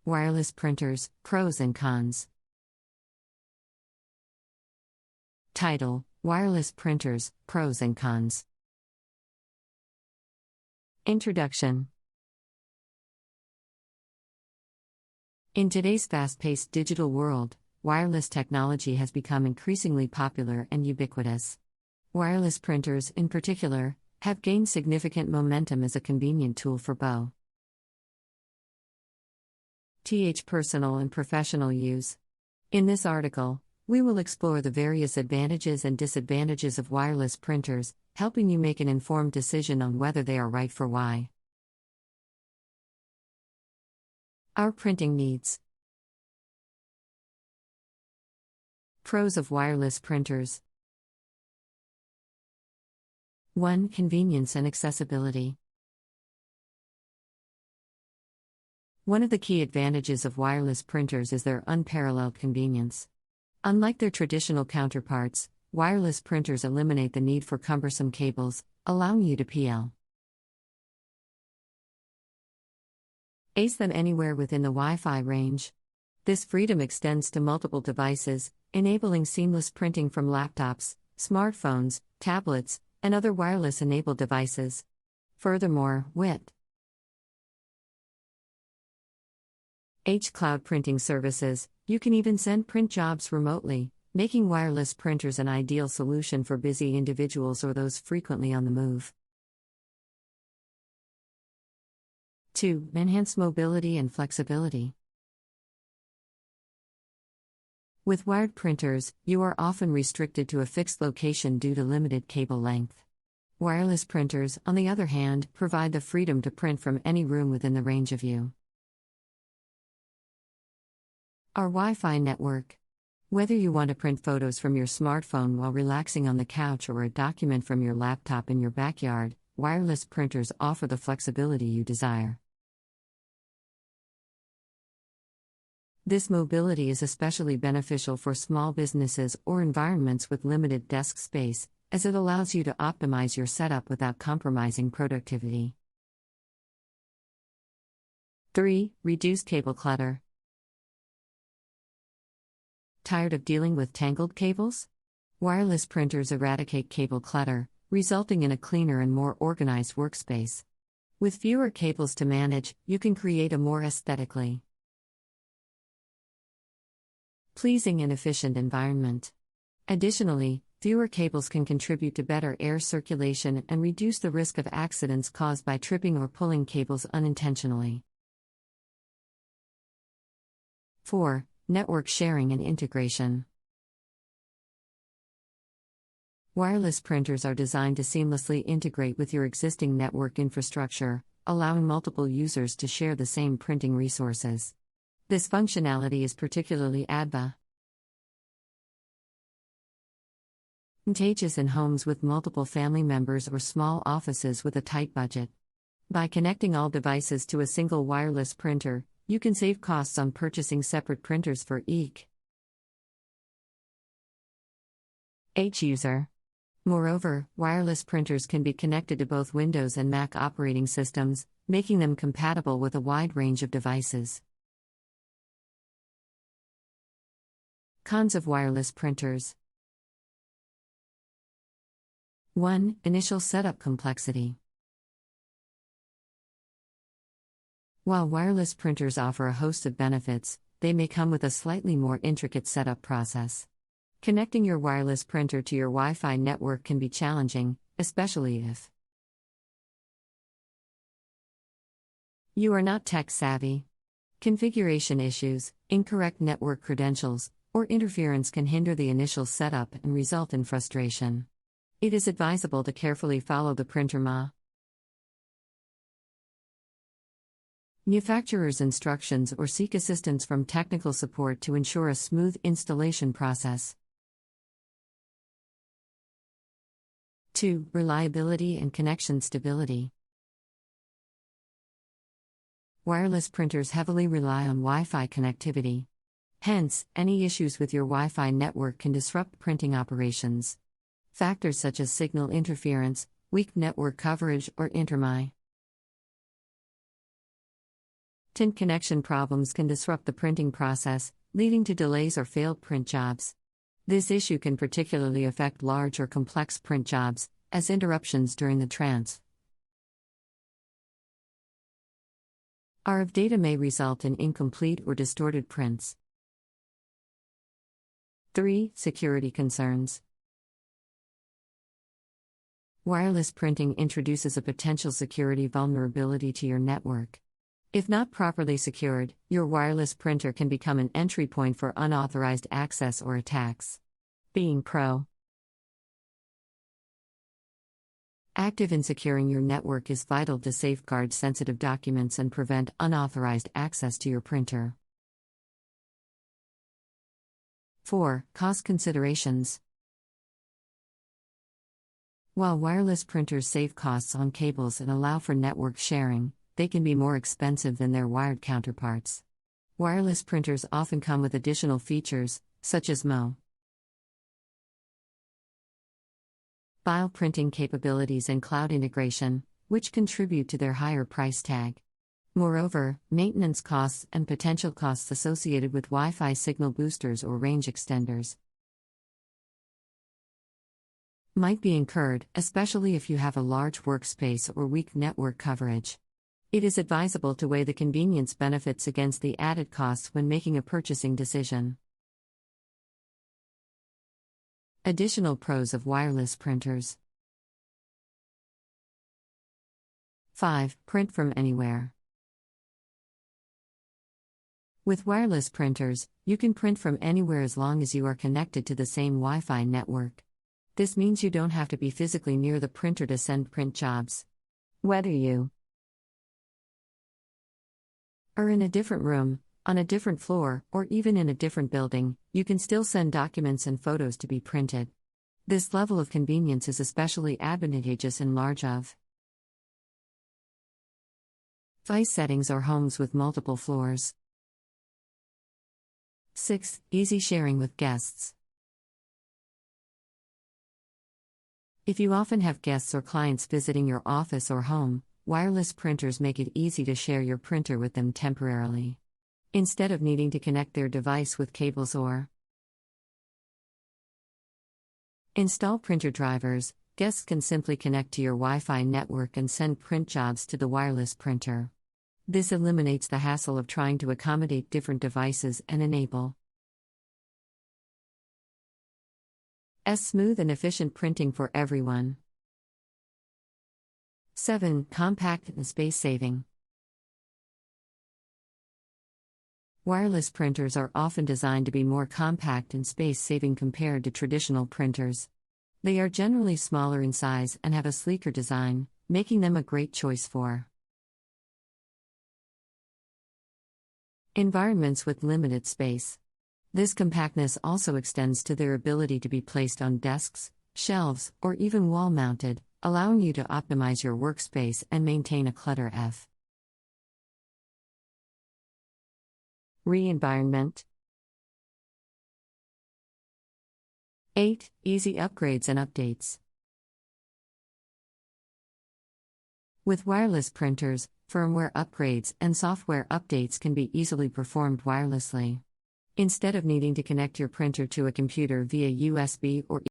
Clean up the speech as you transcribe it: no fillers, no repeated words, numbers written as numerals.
Wireless printers, pros and cons. Title: Wireless printers, pros and cons. Introduction. In today's fast-paced digital world, wireless technology has become increasingly popular and ubiquitous. Wireless printers, in particular, have gained significant momentum as a convenient tool for both personal and professional use. In this article, we will explore the various advantages and disadvantages of wireless printers, helping you make an informed decision on whether they are right for why. Our printing needs. Pros of wireless printers. 1. Convenience and accessibility. One of the key advantages of wireless printers is their unparalleled convenience. Unlike their traditional counterparts, wireless printers eliminate the need for cumbersome cables, allowing you to ace them anywhere within the Wi-Fi range. This freedom extends to multiple devices, enabling seamless printing from laptops, smartphones, tablets, and other wireless-enabled devices. Furthermore, with cloud printing services, you can even send print jobs remotely, making wireless printers an ideal solution for busy individuals or those frequently on the move. 2. Enhanced mobility and flexibility. With wired printers, you are often restricted to a fixed location due to limited cable length. Wireless printers, on the other hand, provide the freedom to print from any room within the range of you. Our Wi-Fi network. Whether you want to print photos from your smartphone while relaxing on the couch or a document from your laptop in your backyard, wireless printers offer the flexibility you desire. This mobility is especially beneficial for small businesses or environments with limited desk space, as it allows you to optimize your setup without compromising productivity. 3. Reduce cable clutter. Tired of dealing with tangled cables? Wireless printers eradicate cable clutter, resulting in a cleaner and more organized workspace. With fewer cables to manage, you can create a more aesthetically pleasing and efficient environment. Additionally, fewer cables can contribute to better air circulation and reduce the risk of accidents caused by tripping or pulling cables unintentionally. 4. Network sharing and integration. Wireless printers are designed to seamlessly integrate with your existing network infrastructure, allowing multiple users to share the same printing resources. This functionality is particularly advantageous in homes with multiple family members or small offices with a tight budget. By connecting all devices to a single wireless printer, you can save costs on purchasing separate printers for each user. Moreover, wireless printers can be connected to both Windows and Mac operating systems, making them compatible with a wide range of devices. Cons of wireless printers. 1. Initial setup complexity. While wireless printers offer a host of benefits, they may come with a slightly more intricate setup process. Connecting your wireless printer to your Wi-Fi network can be challenging, especially if you are not tech-savvy. Configuration issues, incorrect network credentials, or interference can hinder the initial setup and result in frustration. It is advisable to carefully follow the printer manufacturer's instructions or seek assistance from technical support to ensure a smooth installation process. 2. Reliability and connection stability. Wireless printers heavily rely on Wi-Fi connectivity. Hence, any issues with your Wi-Fi network can disrupt printing operations. Factors such as signal interference, weak network coverage, or Tint connection problems can disrupt the printing process, leading to delays or failed print jobs. This issue can particularly affect large or complex print jobs, as interruptions during the transfer of data may result in incomplete or distorted prints. 3. Security concerns. Wireless printing introduces a potential security vulnerability to your network. If not properly secured, your wireless printer can become an entry point for unauthorized access or attacks. Being proactive in securing your network is vital to safeguard sensitive documents and prevent unauthorized access to your printer. 4. Cost considerations. While wireless printers save costs on cables and allow for network sharing, they can be more expensive than their wired counterparts. Wireless printers often come with additional features, such as mobile printing capabilities and cloud integration, which contribute to their higher price tag. Moreover, maintenance costs and potential costs associated with Wi-Fi signal boosters or range extenders might be incurred, especially if you have a large workspace or weak network coverage. It is advisable to weigh the convenience benefits against the added costs when making a purchasing decision. Additional pros of wireless printers. 5. Print from anywhere. With wireless printers, you can print from anywhere as long as you are connected to the same Wi-Fi network. This means you don't have to be physically near the printer to send print jobs. Whether you are in a different room, on a different floor, or even in a different building, you can still send documents and photos to be printed. This level of convenience is especially advantageous in large device settings or homes with multiple floors. 6. Easy sharing with guests. If you often have guests or clients visiting your office or home, wireless printers make it easy to share your printer with them temporarily. Instead of needing to connect their device with cables or install printer drivers, guests can simply connect to your Wi-Fi network and send print jobs to the wireless printer. This eliminates the hassle of trying to accommodate different devices and enable smooth and efficient printing for everyone. 7. Compact and space saving. Wireless printers are often designed to be more compact and space-saving compared to traditional printers. They are generally smaller in size and have a sleeker design, making them a great choice for environments with limited space. This compactness also extends to their ability to be placed on desks, shelves, or even wall-mounted, allowing you to optimize your workspace and maintain a clutter-free environment. 8. Easy upgrades and updates. With wireless printers, firmware upgrades and software updates can be easily performed wirelessly. Instead of needing to connect your printer to a computer via USB or